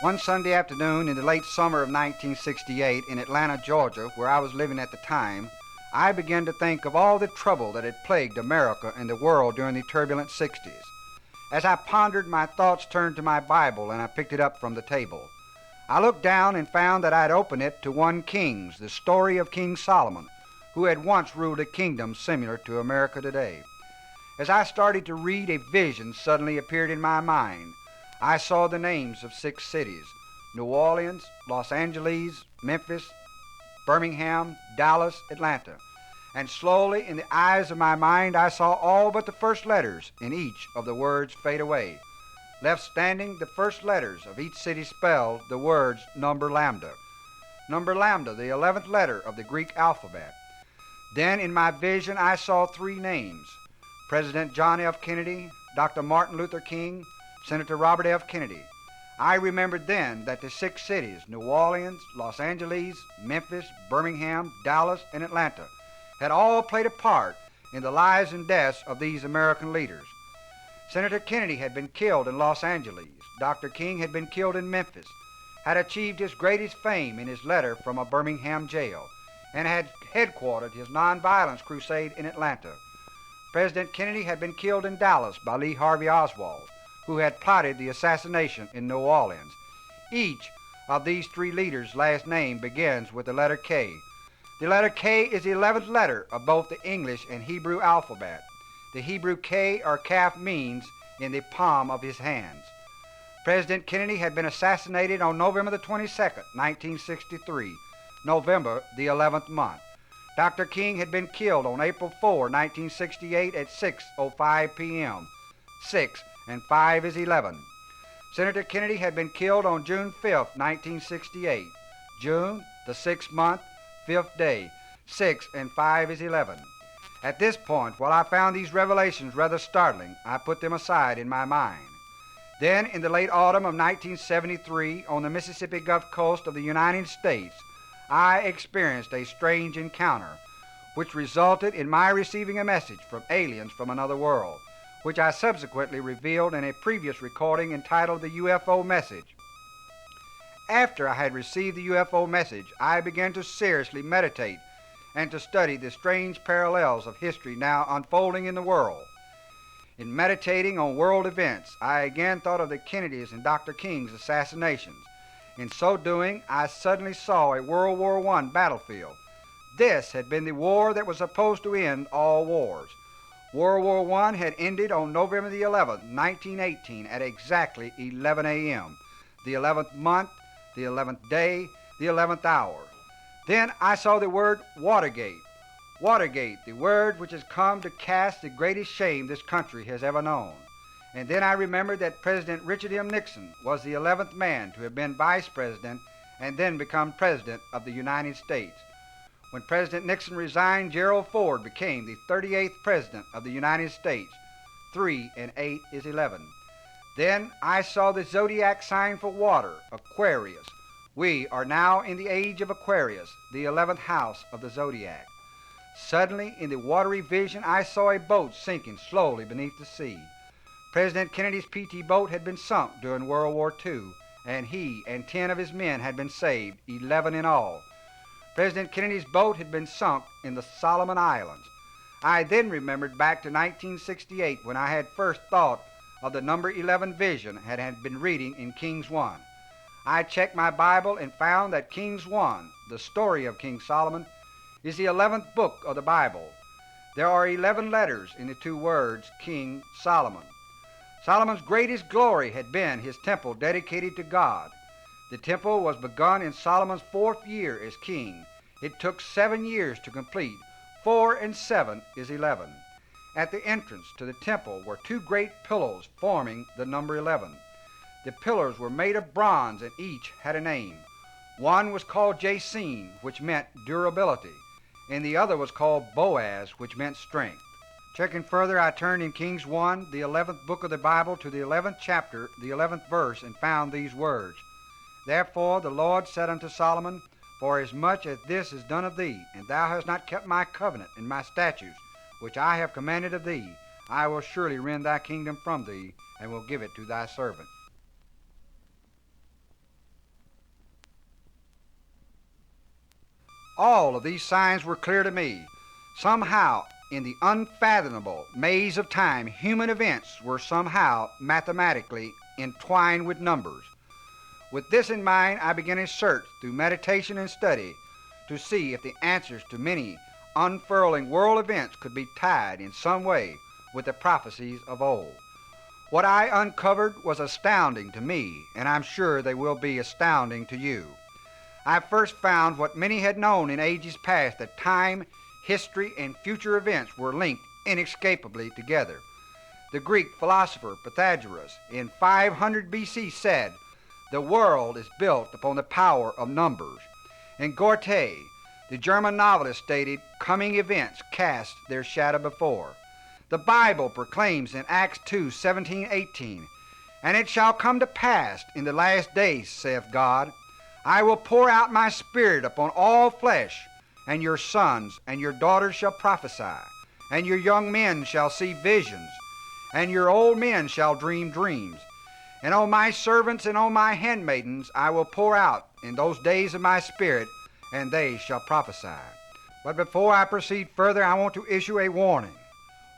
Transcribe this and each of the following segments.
One Sunday afternoon in the late summer of 1968 in Atlanta, Georgia, where I was living at the time, I began to think of all the trouble that had plagued America and the world during the turbulent 60s. As I pondered, my thoughts turned to my Bible and I picked it up from the table. I looked down and found that I had opened it to 1 Kings, the story of King Solomon, who had once ruled a kingdom similar to America today. As I started to read, a vision suddenly appeared in my mind. I saw the names of 6 cities: New Orleans, Los Angeles, Memphis, Birmingham, Dallas, Atlanta. And slowly, in the eyes of my mind, I saw all but the first letters in each of the words fade away. Left standing, the first letters of each city spelled the words number lambda. Number lambda, the 11th letter of the Greek alphabet. Then in my vision I saw 3 names: President John F. Kennedy, Dr. Martin Luther King, Senator Robert F. Kennedy. I remembered then that the 6 cities, New Orleans, Los Angeles, Memphis, Birmingham, Dallas, and Atlanta, had all played a part in the lives and deaths of these American leaders. Senator Kennedy had been killed in Los Angeles. Dr. King had been killed in Memphis, had achieved his greatest fame in his letter from a Birmingham jail, and had headquartered his nonviolence crusade in Atlanta. President Kennedy had been killed in Dallas by Lee Harvey Oswald, who had plotted the assassination in New Orleans. Each of these 3 leaders' last name begins with the letter K. The letter K is the 11th letter of both the English and Hebrew alphabet. The Hebrew K or Kaf means in the palm of his hands. President Kennedy had been assassinated on November the 22nd, 1963, November the 11th month. Dr. King had been killed on April 4, 1968 at 6:05 p.m. 6 and 5 is 11. Senator Kennedy had been killed on June 5, 1968. June, the 6th month, 5th day. 6 and 5 is 11. At this point, while I found these revelations rather startling, I put them aside in my mind. Then, in the late autumn of 1973, on the Mississippi Gulf Coast of the United States, I experienced a strange encounter, which resulted in my receiving a message from aliens from another world, which I subsequently revealed in a previous recording entitled The UFO Message. After I had received the UFO message, I began to seriously meditate and to study the strange parallels of history now unfolding in the world. In meditating on world events, I again thought of the Kennedys and Dr. King's assassinations. In so doing, I suddenly saw a World War I battlefield. This had been the war that was supposed to end all wars. World War I had ended on November the 11th, 1918 at exactly 11 a.m., the 11th month, the 11th day, the 11th hour. Then I saw the word Watergate. Watergate, the word which has come to cast the greatest shame this country has ever known. And then I remembered that President Richard M. Nixon was the 11th man to have been vice president and then become president of the United States. When President Nixon resigned, Gerald Ford became the 38th president of the United States. 3 and 8 is 11. Then I saw the zodiac sign for water, Aquarius. We are now in the age of Aquarius, the 11th house of the zodiac. Suddenly, in the watery vision, I saw a boat sinking slowly beneath the sea. President Kennedy's PT boat had been sunk during World War II, and he and 10 of his men had been saved, 11 in all. President Kennedy's boat had been sunk in the Solomon Islands. I then remembered back to 1968 when I had first thought of the number 11 vision and had been reading in Kings 1. I checked my Bible and found that Kings 1, the story of King Solomon, is the 11th book of the Bible. There are 11 letters in the 2 words King Solomon. Solomon's greatest glory had been his temple dedicated to God. The temple was begun in Solomon's 4th year as king. It took 7 years to complete. 4 and 7 is 11. At the entrance to the temple were 2 great pillars forming the number 11. The pillars were made of bronze and each had a name. One was called Jasin, which meant durability, and the other was called Boaz, which meant strength. Checking further, I turned in Kings 1, the 11th book of the Bible, to the 11th chapter, the 11th verse, and found these words: Therefore the Lord said unto Solomon, Forasmuch as this is done of thee, and thou hast not kept my covenant and my statutes, which I have commanded of thee, I will surely rend thy kingdom from thee, and will give it to thy servant. All of these signs were clear to me. Somehow, in the unfathomable maze of time, human events were somehow mathematically entwined with numbers. With this in mind, I began a search through meditation and study to see if the answers to many unfurling world events could be tied in some way with the prophecies of old. What I uncovered was astounding to me, and I'm sure they will be astounding to you. I first found what many had known in ages past, that time, history, and future events were linked inescapably together. The Greek philosopher Pythagoras in 500 BC said, "The world is built upon the power of numbers." And Goethe, the German novelist, stated, "Coming events cast their shadow before." The Bible proclaims in Acts 2:17-18, "And it shall come to pass in the last days, saith God, I will pour out my Spirit upon all flesh, and your sons and your daughters shall prophesy, and your young men shall see visions, and your old men shall dream dreams. And on my servants and on my handmaidens I will pour out in those days of my Spirit, and they shall prophesy." But before I proceed further, I want to issue a warning.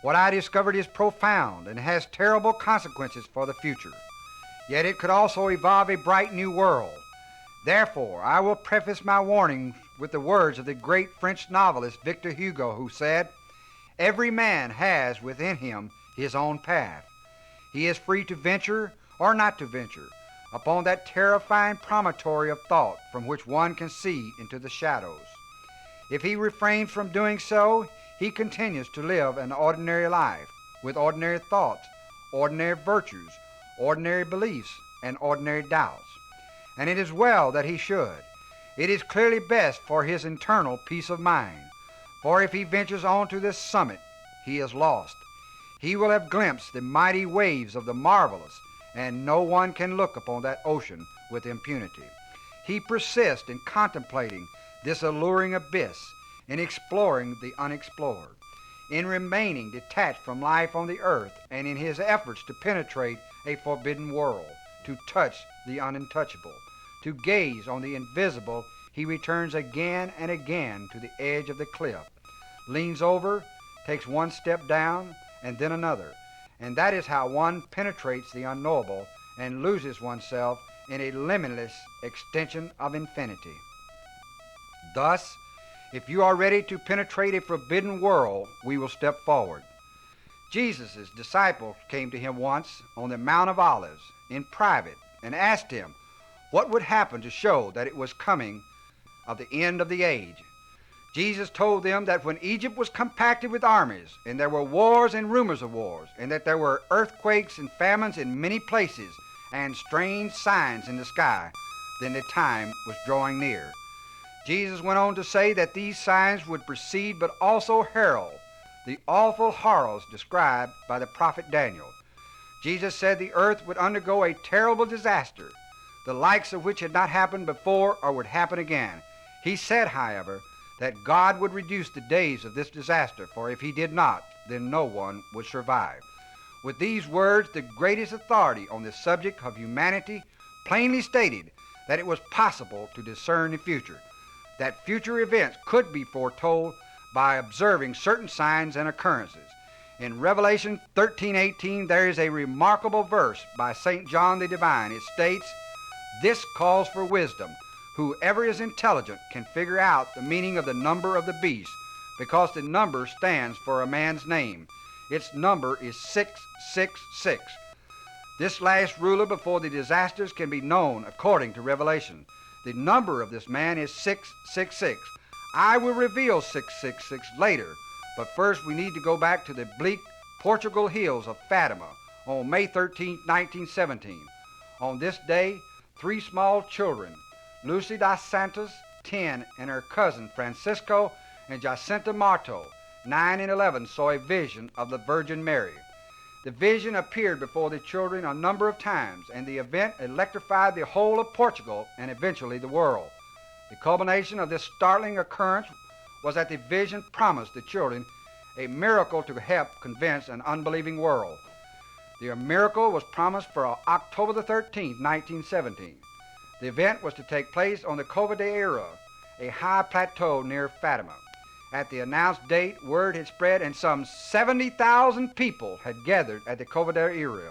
What I discovered is profound and has terrible consequences for the future. Yet it could also evolve a bright new world. Therefore, I will preface my warning with the words of the great French novelist Victor Hugo, who said, "Every man has within him his own path. He is free to venture or not to venture upon that terrifying promontory of thought from which one can see into the shadows. If he refrains from doing so, he continues to live an ordinary life with ordinary thoughts, ordinary virtues, ordinary beliefs, and ordinary doubts. And it is well that he should. It is clearly best for his internal peace of mind. For if he ventures on to this summit, he is lost. He will have glimpsed the mighty waves of the marvelous, and no one can look upon that ocean with impunity. He persists in contemplating this alluring abyss, in exploring the unexplored, in remaining detached from life on the earth, and in his efforts to penetrate a forbidden world, to touch the untouchable, to gaze on the invisible. He returns again and again to the edge of the cliff, leans over, takes one step down, and then another. And that is how one penetrates the unknowable and loses oneself in a limitless extension of infinity. Thus, if you are ready to penetrate a forbidden world, we will step forward. Jesus' disciples came to him once on the Mount of Olives in private and asked him what would happen to show that it was coming of the end of the age. Jesus told them that when Egypt was compacted with armies, and there were wars and rumors of wars, and that there were earthquakes and famines in many places, and strange signs in the sky, then the time was drawing near. Jesus went on to say that these signs would precede but also herald the awful horrors described by the prophet Daniel. Jesus said the earth would undergo a terrible disaster, the likes of which had not happened before or would happen again. He said, however, that God would reduce the days of this disaster, for if he did not, then no one would survive. With these words, the greatest authority on the subject of humanity plainly stated that it was possible to discern the future, that future events could be foretold by observing certain signs and occurrences. In Revelation 13:18, there is a remarkable verse by St. John the Divine. It states, "This calls for wisdom. Whoever is intelligent can figure out the meaning of the number of the beast, because the number stands for a man's name. Its number is 666. This last ruler before the disasters can be known according to Revelation. The number of this man is 666. I will reveal 666 later, but first we need to go back to the bleak Portugal hills of Fatima on May 13, 1917. On this day, 3 small children, Lucy dos Santos, 10, and her cousin Francisco and Jacinta Marto, 9 and 11, saw a vision of the Virgin Mary. The vision appeared before the children a number of times, and the event electrified the whole of Portugal and eventually the world. The culmination of this startling occurrence was that the vision promised the children a miracle to help convince an unbelieving world. The miracle was promised for October the 13th, 1917. The event was to take place on the Cova de Era, a high plateau near Fatima. At the announced date, word had spread and some 70,000 people had gathered at the Covadere area.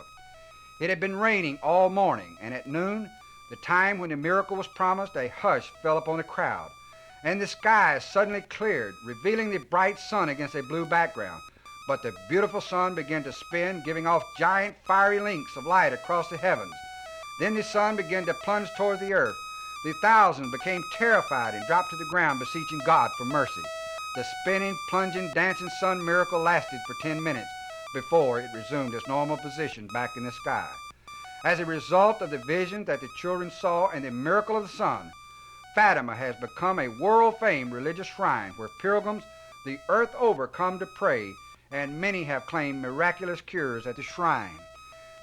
It had been raining all morning, and at noon, the time when the miracle was promised, a hush fell upon the crowd, and the sky suddenly cleared, revealing the bright sun against a blue background. But the beautiful sun began to spin, giving off giant fiery links of light across the heavens. Then the sun began to plunge toward the earth. The thousands became terrified and dropped to the ground, beseeching God for mercy. The spinning, plunging, dancing sun miracle lasted for 10 minutes before it resumed its normal position back in the sky. As a result of the vision that the children saw and the miracle of the sun, Fatima has become a world-famed religious shrine where pilgrims the earth over come to pray, and many have claimed miraculous cures at the shrine.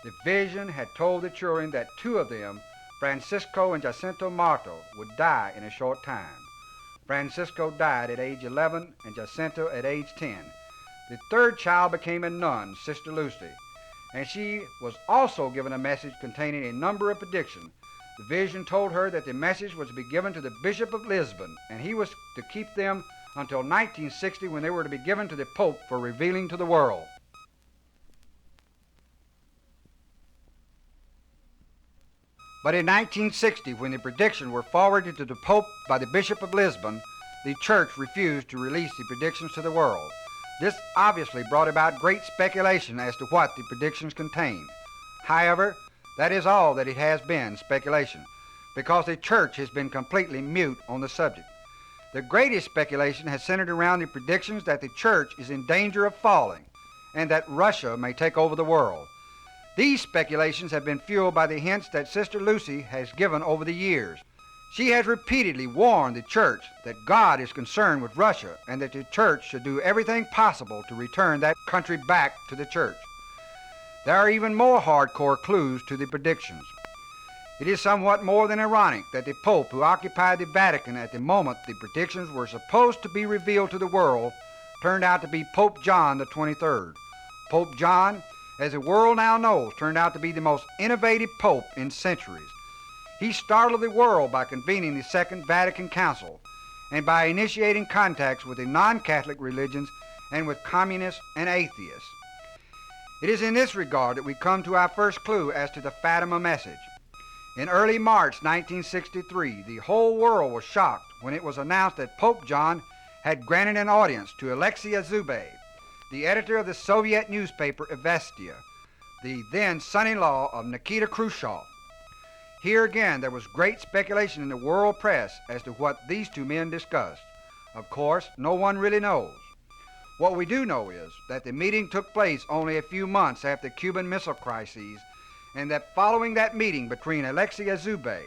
The vision had told the children that two of them, Francisco and Jacinto Marto, would die in a short time. Francisco died at age 11 and Jacinto at age 10. The third child became a nun, Sister Lucy, and she was also given a message containing a number of predictions. The vision told her that the message was to be given to the Bishop of Lisbon, and he was to keep them until 1960, when they were to be given to the Pope for revealing to the world. But in 1960, when the predictions were forwarded to the Pope by the Bishop of Lisbon, the Church refused to release the predictions to the world. This obviously brought about great speculation as to what the predictions contained. However, that is all that it has been, speculation, because the Church has been completely mute on the subject. The greatest speculation has centered around the predictions that the Church is in danger of falling and that Russia may take over the world. These speculations have been fueled by the hints that Sister Lucy has given over the years. She has repeatedly warned the Church that God is concerned with Russia and that the Church should do everything possible to return that country back to the Church. There are even more hardcore clues to the predictions. It is somewhat more than ironic that the Pope who occupied the Vatican at the moment the predictions were supposed to be revealed to the world turned out to be Pope John the 23rd. Pope John, as the world now knows, turned out to be the most innovative pope in centuries. He startled the world by convening the Second Vatican Council and by initiating contacts with the non-Catholic religions and with communists and atheists. It is in this regard that we come to our first clue as to the Fatima message. In early March 1963, the whole world was shocked when it was announced that Pope John had granted an audience to Alexei Zubov, the editor of the Soviet newspaper Izvestia, the then son-in-law of Nikita Khrushchev. Here again there was great speculation in the world press as to what these two men discussed. Of course, no one really knows. What we do know is that the meeting took place only a few months after the Cuban Missile Crisis, and that following that meeting between Alexei Zubov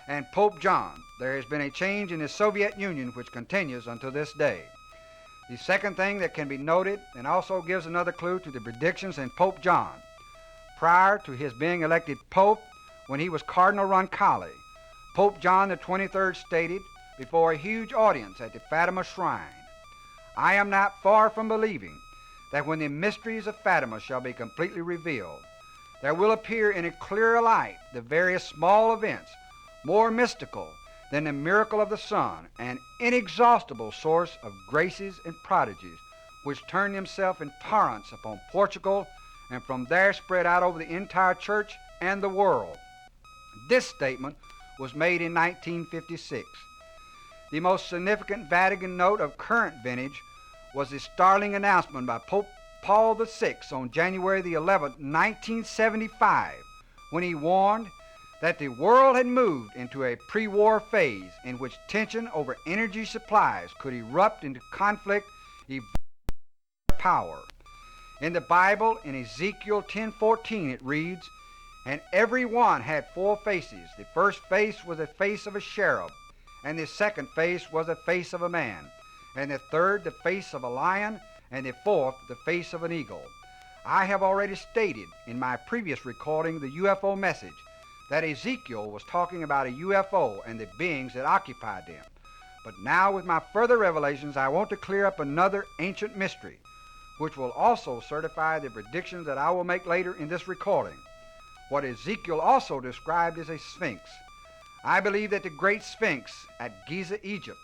and Pope John, there has been a change in the Soviet Union which continues until this day. The second thing that can be noted, and also gives another clue to the predictions in Pope John, prior to his being elected Pope, when he was Cardinal Roncalli, Pope John the 23rd stated before a huge audience at the Fatima Shrine, "I am not far from believing that when the mysteries of Fatima shall be completely revealed, there will appear in a clearer light the various small events, more mystical than the miracle of the sun, an inexhaustible source of graces and prodigies, which turn themselves in torrents upon Portugal, and from there spread out over the entire church and the world." This statement was made in 1956. The most significant Vatican note of current vintage was the startling announcement by Pope Paul VI on January the 11th, 1975, when he warned that the world had moved into a pre-war phase in which tension over energy supplies could erupt into conflict, power. In the Bible, in Ezekiel 10:14, it reads, "And every one had 4 faces. The first face was the face of a cherub, and the second face was the face of a man, and the third the face of a lion, and the fourth the face of an eagle." I have already stated in my previous recording, the UFO message, that Ezekiel was talking about a UFO and the beings that occupied them. But now with my further revelations, I want to clear up another ancient mystery, which will also certify the predictions that I will make later in this recording. What Ezekiel also described as a sphinx. I believe that the great sphinx at Giza, Egypt,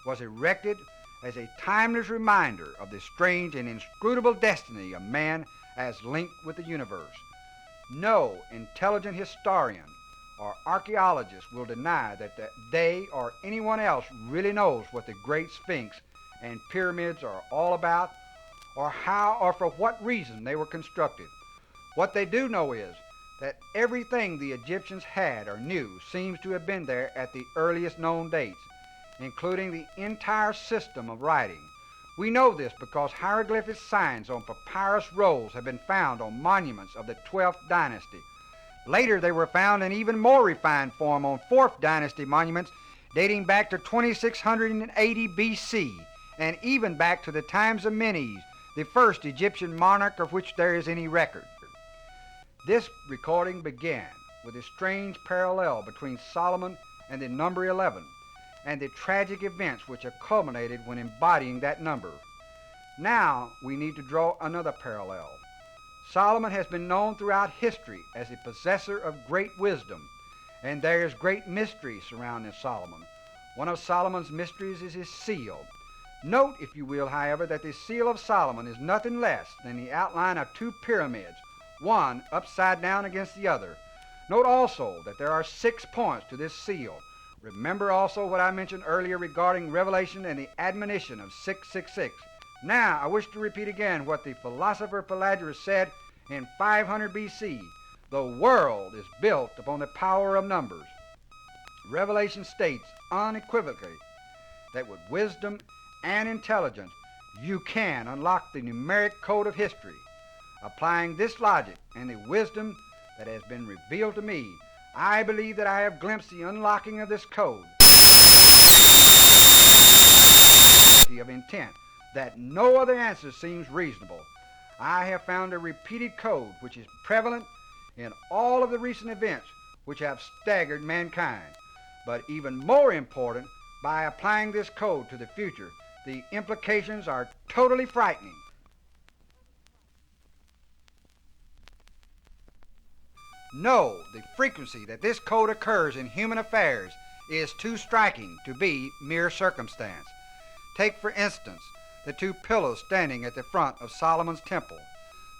was erected as a timeless reminder of the strange and inscrutable destiny of man as linked with the universe. No intelligent historian or archaeologist will deny that they or anyone else really knows what the Great Sphinx and pyramids are all about, or how or for what reason they were constructed. What they do know is that everything the Egyptians had or knew seems to have been there at the earliest known dates, including the entire system of writing. We know this because hieroglyphic signs on papyrus rolls have been found on monuments of the 12th dynasty. Later, they were found in even more refined form on 4th dynasty monuments dating back to 2680 BC, and even back to the times of Menes, the first Egyptian monarch of which there is any record. This recording began with a strange parallel between Solomon and the number 11, and the tragic events which have culminated when embodying that number. Now we need to draw another parallel. Solomon has been known throughout history as a possessor of great wisdom, and there is great mystery surrounding Solomon. One of Solomon's mysteries is his seal. Note, if you will, however, that the seal of Solomon is nothing less than the outline of two pyramids, one upside down against the other. Note also that there are 6 points to this seal. Remember also what I mentioned earlier regarding Revelation and the admonition of 666. Now, I wish to repeat again what the philosopher Pelagius said in 500 BC. The world is built upon the power of numbers. Revelation states unequivocally that with wisdom and intelligence, you can unlock the numeric code of history. Applying this logic and the wisdom that has been revealed to me, I believe that I have glimpsed the unlocking of this code of intent, that no other answer seems reasonable. I have found a repeated code which is prevalent in all of the recent events which have staggered mankind. But even more important, by applying this code to the future, the implications are totally frightening. No, the frequency that this code occurs in human affairs is too striking to be mere circumstance. Take, for instance, the 2 pillars standing at the front of Solomon's temple.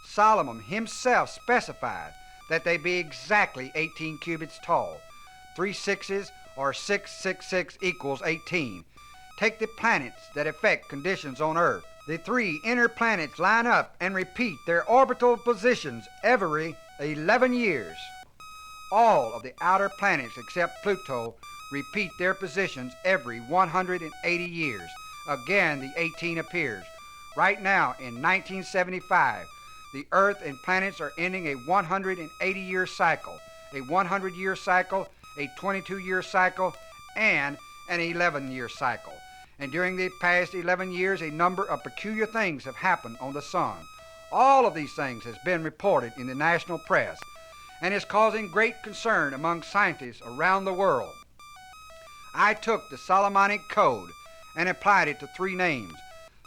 Solomon himself specified that they be exactly 18 cubits tall. 3 sixes or 666 equals 18. Take the planets that affect conditions on Earth. The 3 inner planets line up and repeat their orbital positions every 11 years. All of the outer planets except Pluto repeat their positions every 180 years. Again, the 18 appears. Right now, in 1975, the Earth and planets are ending a 180-year cycle, a 100-year cycle, a 22-year cycle, and an 11-year cycle. And during the past 11 years, a number of peculiar things have happened on the sun. All of these things has been reported in the national press and is causing great concern among scientists around the world. I took the Solomonic Code and applied it to 3 names: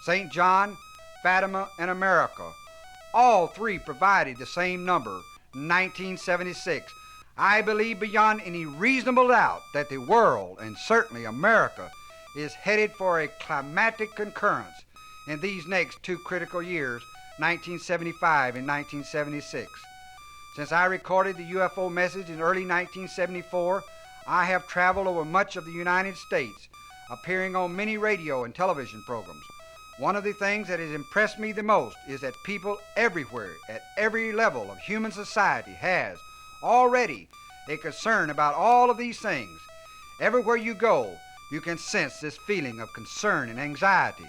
St. John, Fatima, and America. All 3 provided the same number, 1976. I believe beyond any reasonable doubt that the world, and certainly America, is headed for a climatic concurrence in these next 2 critical years, 1975 and 1976. Since I recorded the UFO message in early 1974, I have traveled over much of the United States, appearing on many radio and television programs. One of the things that has impressed me the most is that people everywhere, at every level of human society, has already a concern about all of these things. Everywhere you go, you can sense this feeling of concern and anxiety.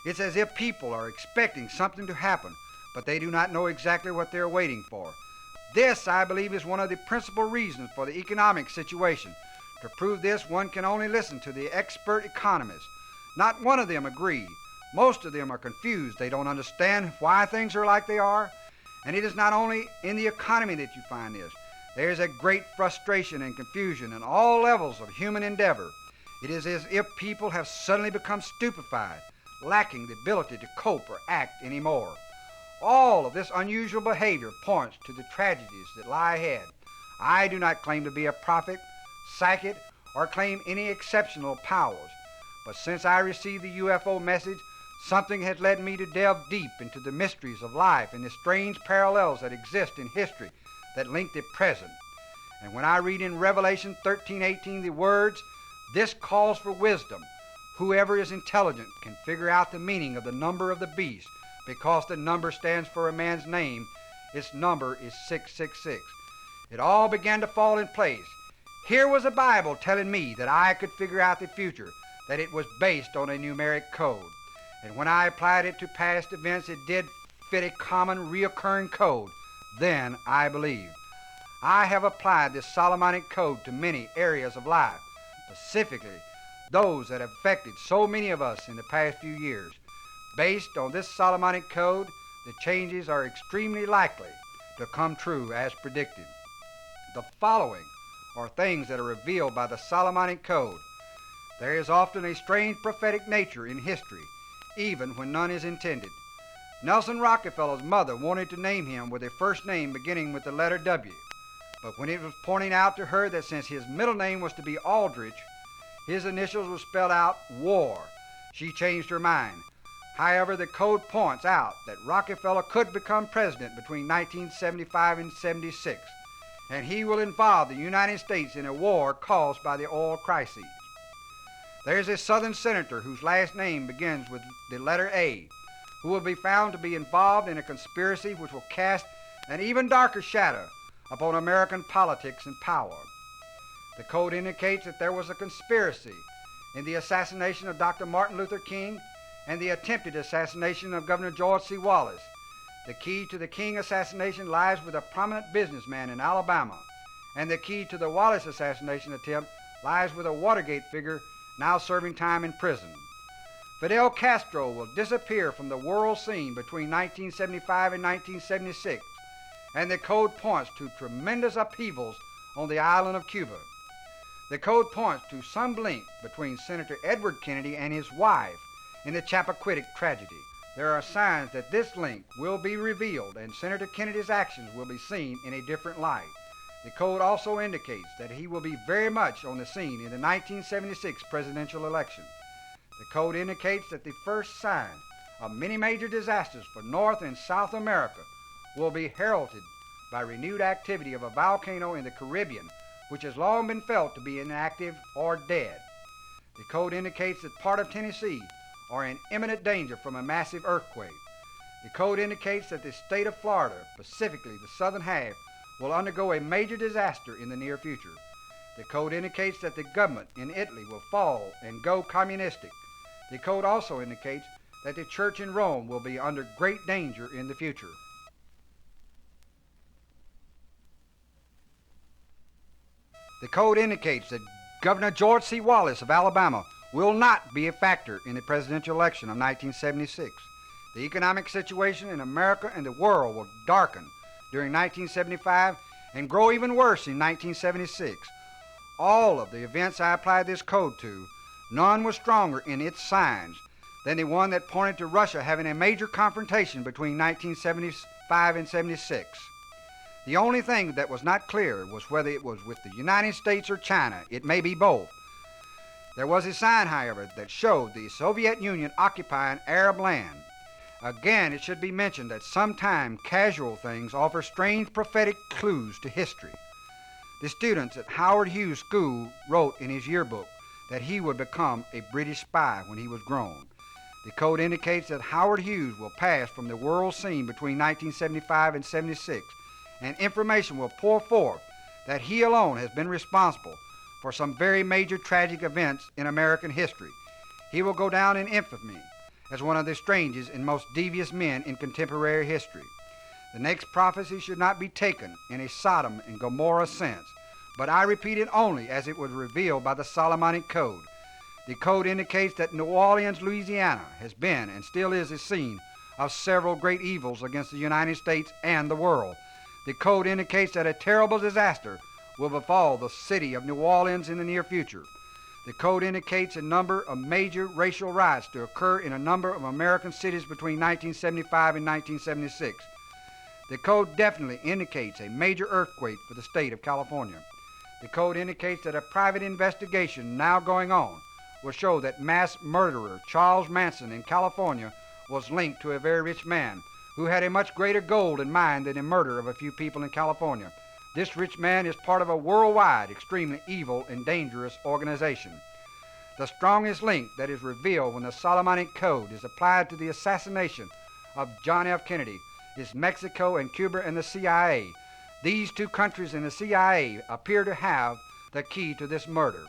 It's as if people are expecting something to happen, but they do not know exactly what they're waiting for. This, I believe, is one of the principal reasons for the economic situation. To prove this, one can only listen to the expert economists. Not one of them agree. Most of them are confused. They don't understand why things are like they are. And it is not only in the economy that you find this. There is a great frustration and confusion in all levels of human endeavor. It is as if people have suddenly become stupefied, lacking the ability to cope or act anymore. All of this unusual behavior points to the tragedies that lie ahead. I do not claim to be a prophet, psychic, or claim any exceptional powers, But since I received the UFO message, something has led me to delve deep into the mysteries of life and the strange parallels that exist in history that link the present. And when I read in Revelation 13:18 the words, "This calls for wisdom. Whoever is intelligent can figure out the meaning of the number of the beast, because the number stands for a man's name. Its number is 666. It all began to fall in place. Here was a Bible telling me that I could figure out the future, that it was based on a numeric code. And when I applied it to past events, it did fit a common reoccurring code. Then I believed. I have applied this Solomonic code to many areas of life, specifically those that have affected so many of us in the past few years. Based on this Solomonic code, the changes are extremely likely to come true as predicted. The following are things that are revealed by the Solomonic code. There is often a strange prophetic nature in history, even when none is intended. Nelson Rockefeller's mother wanted to name him with a first name beginning with the letter W. But when it was pointed out to her that since his middle name was to be Aldrich, his initials were spelled out War, she changed her mind. However, the code points out that Rockefeller could become president between 1975 and 76, and he will involve the United States in a war caused by the oil crisis. There is a Southern senator whose last name begins with the letter A, who will be found to be involved in a conspiracy which will cast an even darker shadow upon American politics and power. The code indicates that there was a conspiracy in the assassination of Dr. Martin Luther King and the attempted assassination of Governor George C. Wallace. The key to the King assassination lies with a prominent businessman in Alabama, and the key to the Wallace assassination attempt lies with a Watergate figure now serving time in prison. Fidel Castro will disappear from the world scene between 1975 and 1976, and the code points to tremendous upheavals on the island of Cuba. The code points to some link between Senator Edward Kennedy and his wife in the Chappaquiddick tragedy. There are signs that this link will be revealed and Senator Kennedy's actions will be seen in a different light. The code also indicates that he will be very much on the scene in the 1976 presidential election. The code indicates that the first sign of many major disasters for North and South America will be heralded by renewed activity of a volcano in the Caribbean, which has long been felt to be inactive or dead. The code indicates that part of Tennessee are in imminent danger from a massive earthquake. The code indicates that the state of Florida, specifically the southern half, will undergo a major disaster in the near future. The code indicates that the government in Italy will fall and go communistic. The code also indicates that the church in Rome will be under great danger in the future. The code indicates that Governor George C. Wallace of Alabama will not be a factor in the presidential election of 1976. The economic situation in America and the world will darken during 1975 and grow even worse in 1976. All of the events I applied this code to, none was stronger in its signs than the one that pointed to Russia having a major confrontation between 1975 and 76. The only thing that was not clear was whether it was with the United States or China. It may be both. There was a sign, however, that showed the Soviet Union occupying Arab land. Again, it should be mentioned that sometimes casual things offer strange prophetic clues to history. The students at Howard Hughes School wrote in his yearbook that he would become a British spy when he was grown. The code indicates that Howard Hughes will pass from the world scene between 1975 and 76, and information will pour forth that he alone has been responsible for some very major tragic events in American history. He will go down in infamy as one of the strangest and most devious men in contemporary history. The next prophecy should not be taken in a Sodom and Gomorrah sense, but I repeat it only as it was revealed by the Solomonic Code. The code indicates that New Orleans, Louisiana has been and still is the scene of several great evils against the United States and the world. The code indicates that a terrible disaster will befall the city of New Orleans in the near future. The code indicates a number of major racial riots to occur in a number of American cities between 1975 and 1976. The code definitely indicates a major earthquake for the state of California. The code indicates that a private investigation now going on will show that mass murderer Charles Manson in California was linked to a very rich man who had a much greater goal in mind than the murder of a few people in California. This rich man is part of a worldwide, extremely evil and dangerous organization. The strongest link that is revealed when the Solomonic Code is applied to the assassination of John F. Kennedy is Mexico and Cuba and the CIA. These two countries and the CIA appear to have the key to this murder.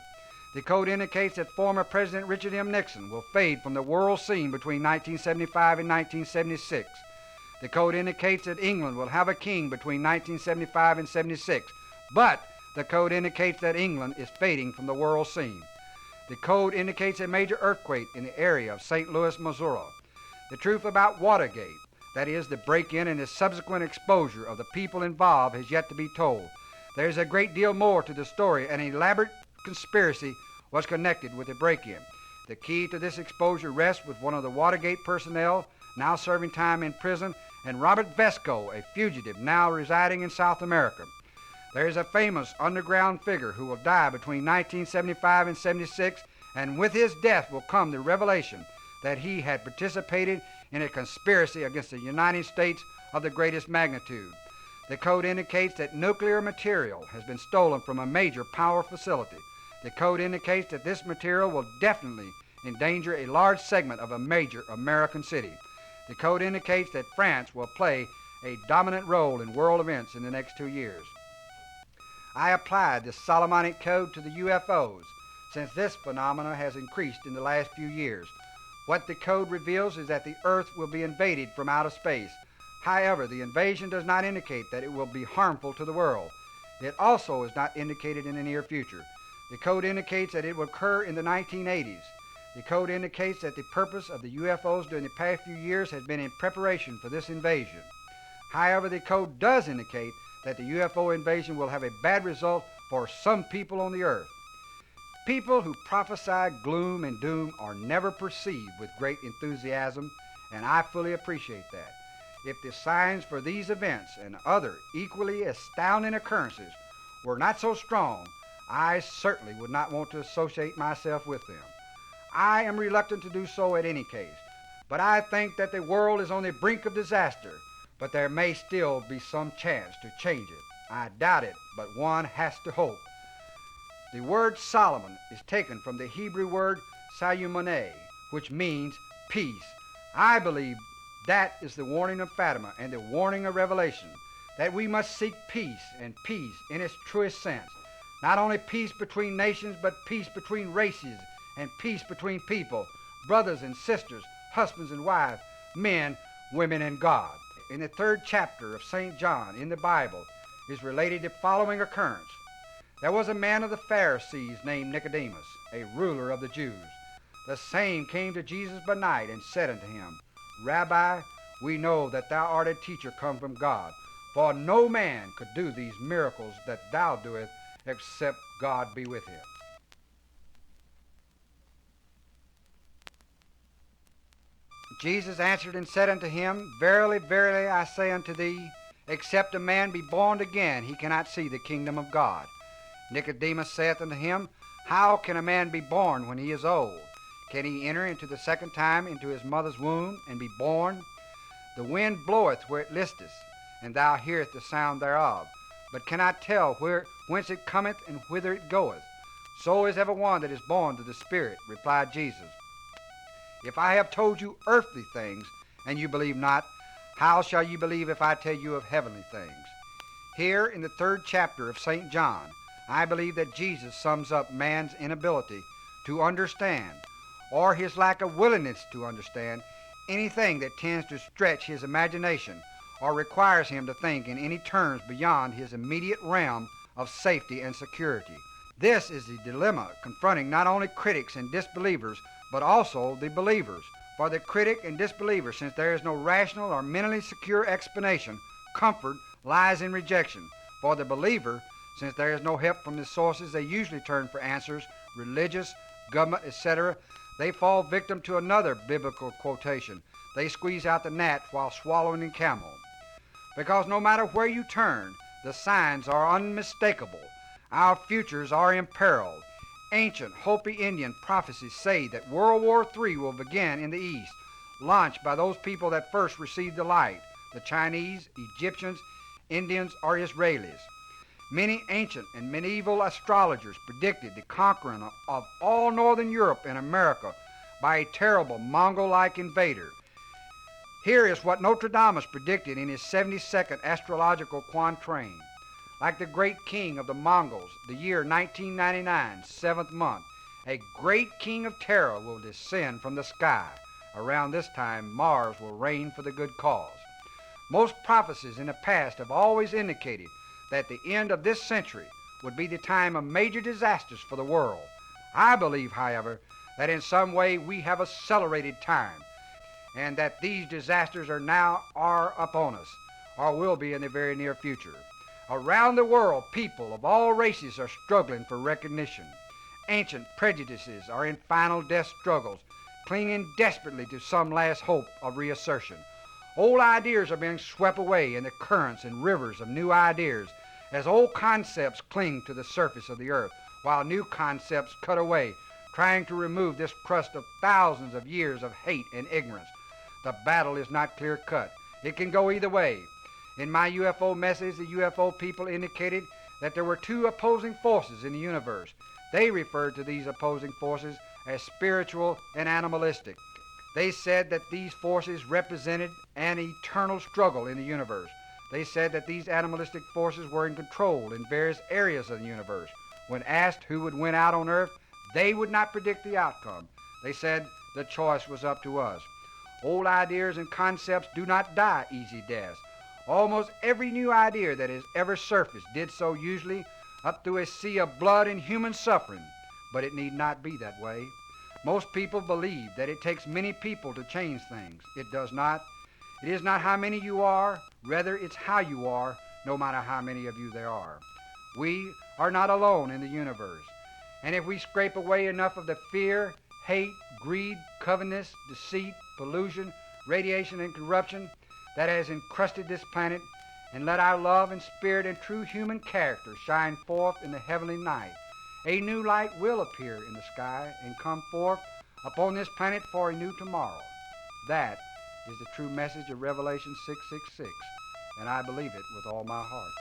The code indicates that former President Richard M. Nixon will fade from the world scene between 1975 and 1976. The code indicates that England will have a king between 1975 and 76, but the code indicates that England is fading from the world scene. The code indicates a major earthquake in the area of St. Louis, Missouri. The truth about Watergate, that is, the break-in and the subsequent exposure of the people involved, has yet to be told. There is a great deal more to the story. An elaborate conspiracy was connected with the break-in. The key to this exposure rests with one of the Watergate personnel, now serving time in prison, and Robert Vesco, a fugitive now residing in South America. There is a famous underground figure who will die between 1975 and 76, and with his death will come the revelation that he had participated in a conspiracy against the United States of the greatest magnitude. The code indicates that nuclear material has been stolen from a major power facility. The code indicates that this material will definitely endanger a large segment of a major American city. The code indicates that France will play a dominant role in world events in the next 2 years. I applied the Solomonic Code to the UFOs, since this phenomena has increased in the last few years. What the code reveals is that the Earth will be invaded from outer space. However, the invasion does not indicate that it will be harmful to the world. It also is not indicated in the near future. The code indicates that it will occur in the 1980s. The code indicates that the purpose of the UFOs during the past few years has been in preparation for this invasion. However, the code does indicate that the UFO invasion will have a bad result for some people on the earth. People who prophesy gloom and doom are never perceived with great enthusiasm, and I fully appreciate that. If the signs for these events and other equally astounding occurrences were not so strong, I certainly would not want to associate myself with them. I am reluctant to do so at any case, but I think that the world is on the brink of disaster, but there may still be some chance to change it. I doubt it, but one has to hope. The word Solomon is taken from the Hebrew word sayumoneh, which means peace. I believe that is the warning of Fatima and the warning of Revelation, that we must seek peace, and peace in its truest sense. Not only peace between nations, but peace between races, and peace between people, brothers and sisters, husbands and wives, men, women, and God. In the 3rd chapter of St. John in the Bible is related the following occurrence. There was a man of the Pharisees named Nicodemus, a ruler of the Jews. The same came to Jesus by night and said unto him, Rabbi, we know that thou art a teacher come from God, for no man could do these miracles that thou doest except God be with him. Jesus answered and said unto him, Verily, verily, I say unto thee, except a man be born again, he cannot see the kingdom of God. Nicodemus saith unto him, How can a man be born when he is old? Can he enter into the second time into his mother's womb and be born? The wind bloweth where it listeth, and thou hearest the sound thereof, but cannot tell whence it cometh and whither it goeth. So is every one that is born to the Spirit, replied Jesus. If I have told you earthly things, and you believe not, how shall you believe if I tell you of heavenly things? Here in the 3rd chapter of St. John, I believe that Jesus sums up man's inability to understand, or his lack of willingness to understand, anything that tends to stretch his imagination or requires him to think in any terms beyond his immediate realm of safety and security. This is the dilemma confronting not only critics and disbelievers, but also the believers. For the critic and disbeliever, since there is no rational or mentally secure explanation, comfort lies in rejection. For the believer, since there is no help from the sources they usually turn for answers, religious, government, etc., they fall victim to another biblical quotation. They squeeze out the gnat while swallowing the camel. Because no matter where you turn, the signs are unmistakable. Our futures are imperiled. Ancient Hopi Indian prophecies say that World War III will begin in the East, launched by those people that first received the light, the Chinese, Egyptians, Indians, or Israelis. Many ancient and medieval astrologers predicted the conquering of all northern Europe and America by a terrible Mongol-like invader. Here is what Nostradamus predicted in his 72nd astrological quatrain. Like the great king of the Mongols, the year 1999, 7th month, a great king of terror will descend from the sky. Around this time, Mars will reign for the good cause. Most prophecies in the past have always indicated that the end of this century would be the time of major disasters for the world. I believe, however, that in some way we have accelerated time, and that these disasters are upon us, or will be in the very near future. Around the world, people of all races are struggling for recognition. Ancient prejudices are in final death struggles, clinging desperately to some last hope of reassertion. Old ideas are being swept away in the currents and rivers of new ideas as old concepts cling to the surface of the earth, while new concepts cut away, trying to remove this crust of thousands of years of hate and ignorance. The battle is not clear-cut. It can go either way. In my UFO message, the UFO people indicated that there were two opposing forces in the universe. They referred to these opposing forces as spiritual and animalistic. They said that these forces represented an eternal struggle in the universe. They said that these animalistic forces were in control in various areas of the universe. When asked who would win out on Earth, they would not predict the outcome. They said the choice was up to us. Old ideas and concepts do not die easy deaths. Almost every new idea that has ever surfaced did so usually up through a sea of blood and human suffering, but it need not be that way. Most people believe that it takes many people to change things. It does not. It is not how many you are, rather it's how you are, no matter how many of you there are. We are not alone in the universe, and if we scrape away enough of the fear, hate, greed, covetousness, deceit, pollution, radiation, and corruption that has encrusted this planet, and let our love and spirit and true human character shine forth in the heavenly night, a new light will appear in the sky and come forth upon this planet for a new tomorrow. That is the true message of Revelation 6:66, and I believe it with all my heart.